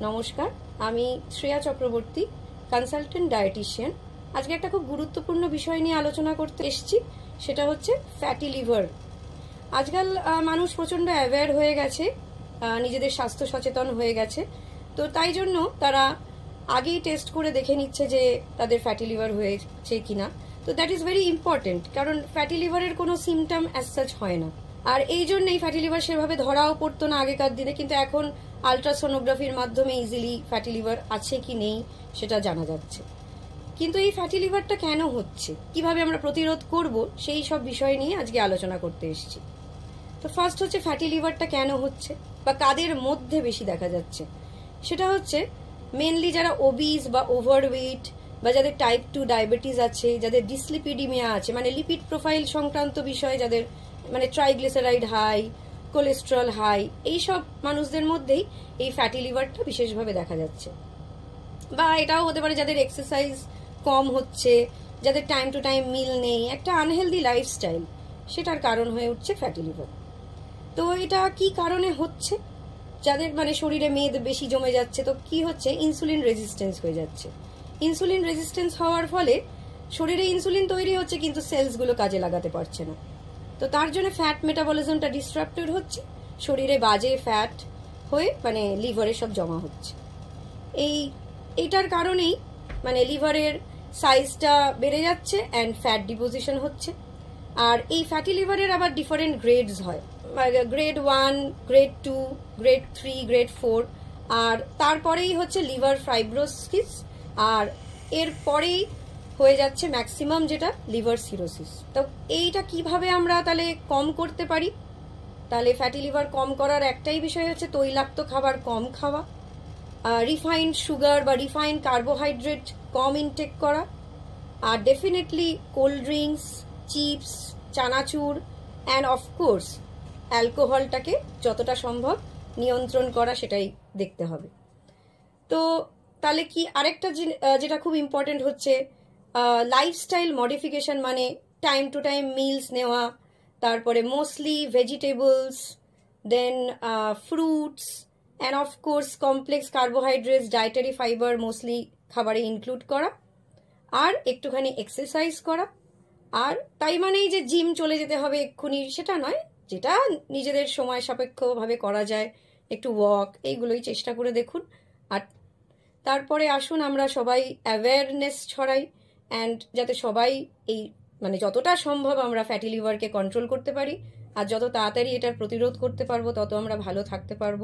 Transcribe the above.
নমস্কার, আমি Shreya Chakraborty, consultant dietician. আজকে একটা খুব গুরুত্বপূর্ণ বিষয় নিয়ে আলোচনা করতে এসেছি, সেটা হচ্ছে ফ্যাটি লিভার। আজকাল মানুষ প্রচণ্ড অ্যাওয়্যার হয়ে গেছে, নিজেদের স্বাস্থ্য সচেতন হয়ে গেছে। তো তাই জন্য তারা আগেই টেস্ট করে দেখে নিচ্ছে যে তাদের ফ্যাটি লিভার হয়েছে কিনা। তো দ্যাট ইজ ভেরি ইম্পর্টেন্ট, কারণ ফ্যাটি লিভারের কোনো সিমটম অ্যাজ সাচ হয় না। আর এই জন্যই ফ্যাটি লিভার সেভাবে ধরাও পড়তো না আগেকার দিনে, কিন্তু এখন আলট্রাসোনোগ্রাফির মাধ্যমে ইজিলি ফ্যাটি লিভার আছে কি নেই সেটা জানা যাচ্ছে। কিন্তু এই ফ্যাটি লিভারটা কেন হচ্ছে, কিভাবে আমরা প্রতিরোধ করব, সেই সব বিষয় নিয়ে আজকে আলোচনা করতে এসেছি। তো ফার্স্ট হচ্ছে ফ্যাটি লিভারটা কেন হচ্ছে বা কাদের মধ্যে বেশি দেখা যাচ্ছে। সেটা হচ্ছে মেনলি যারা ওবিস বা ওভারওয়েট, বা যাদের টাইপ 2 ডায়াবেটিস আছে, যাদের ডিসলিপিডিমিয়া আছে, মানে লিপিড প্রোফাইল সংক্রান্ত বিষয়ে যাদের মানে ট্রাইগ্লিসারাইড হাই, কোলেস্ট্রল হাই, এইসব মানুষদের মধ্যেই এই ফ্যাটি লিভারটা বিশেষভাবে দেখা যাচ্ছে। বা এটাও হতে পারে যাদের এক্সারসাইজ কম হচ্ছে, যাদের টাইম টু টাইম মিল নেই, একটা আনহেলদি লাইফস্টাইল, সেটার কারণ হয়ে উঠছে ফ্যাটি লিভার। তো এটা কি কারণে হচ্ছে? যাদের মানে শরীরে মেদ বেশি জমে যাচ্ছে, তো কি হচ্ছে, ইনসুলিন রেজিস্ট্যান্স হয়ে যাচ্ছে। ইনসুলিন রেজিস্ট্যান্স হওয়ার ফলে শরীরে ইনসুলিন তৈরি হচ্ছে, কিন্তু সেলসগুলো কাজে লাগাতে পারছে না। তো তার জন্য ফ্যাট মেটাবলিজমটা ডিসরাপ্টেড হচ্ছে, শরীরে বাজে ফ্যাট হয়ে মানে লিভারে সব জমা হচ্ছে। এইটার কারণেই মানে লিভারের সাইজটা বেড়ে যাচ্ছে অ্যান্ড ফ্যাট ডিপোজিশন হচ্ছে। আর এই ফ্যাটি লিভারের আবার ডিফারেন্ট গ্রেডস হয়, গ্রেড 1, গ্রেড 2, গ্রেড 3, গ্রেড 4, আর তারপরেই হচ্ছে লিভার ফাইব্রোসিস, আর এর পরেই হয়ে যাচ্ছে ম্যাক্সিমাম যেটা লিভার সিরোসিস। তো এইটা কিভাবে আমরা তাহলে কম করতে পারি? তাহলে ফ্যাটি লিভার কম করার একটাই বিষয় হচ্ছে তৈলাক্ত খাবার কম খাওয়া, রিফাইন্ড সুগার বা রিফাইন্ড কার্বোহাইড্রেট কম ইনটেক করা, আর definitely cold drinks, chips, chanachur and of course অ্যালকোহলটাকে যতটা সম্ভব নিয়ন্ত্রণ করা, সেটাই দেখতে হবে। তো তাহলে কি আরেকটা যেটা খুব ইম্পর্টেন্ট হচ্ছে লাইফস্টাইল মডিফিকেশন, মানে টাইম টু টাইম মিলস নেওয়া, তারপরে mostly vegetables, then fruits and of course complex carbohydrates, dietary fibre mostly খাবারে ইনক্লুড করা, আর একটুখানি এক্সারসাইজ করা। আর তাই মানেই যে জিম চলে যেতে হবে এক্ষুনি সেটা নয়, যেটা নিজেদের সময় সাপেক্ষভাবে করা যায়, একটু ওয়াক, এইগুলোই চেষ্টা করে দেখুন। আর তারপরে আসুন আমরা সবাই অ্যাওয়ারনেস ছড়াই, অ্যান্ড যাতে সবাই এই মানে যতটা সম্ভব আমরা ফ্যাটি লিভারকে কন্ট্রোল করতে পারি, আর যত তাড়াতাড়ি এটার প্রতিরোধ করতে পারবো তত আমরা ভালো থাকতে পারবো।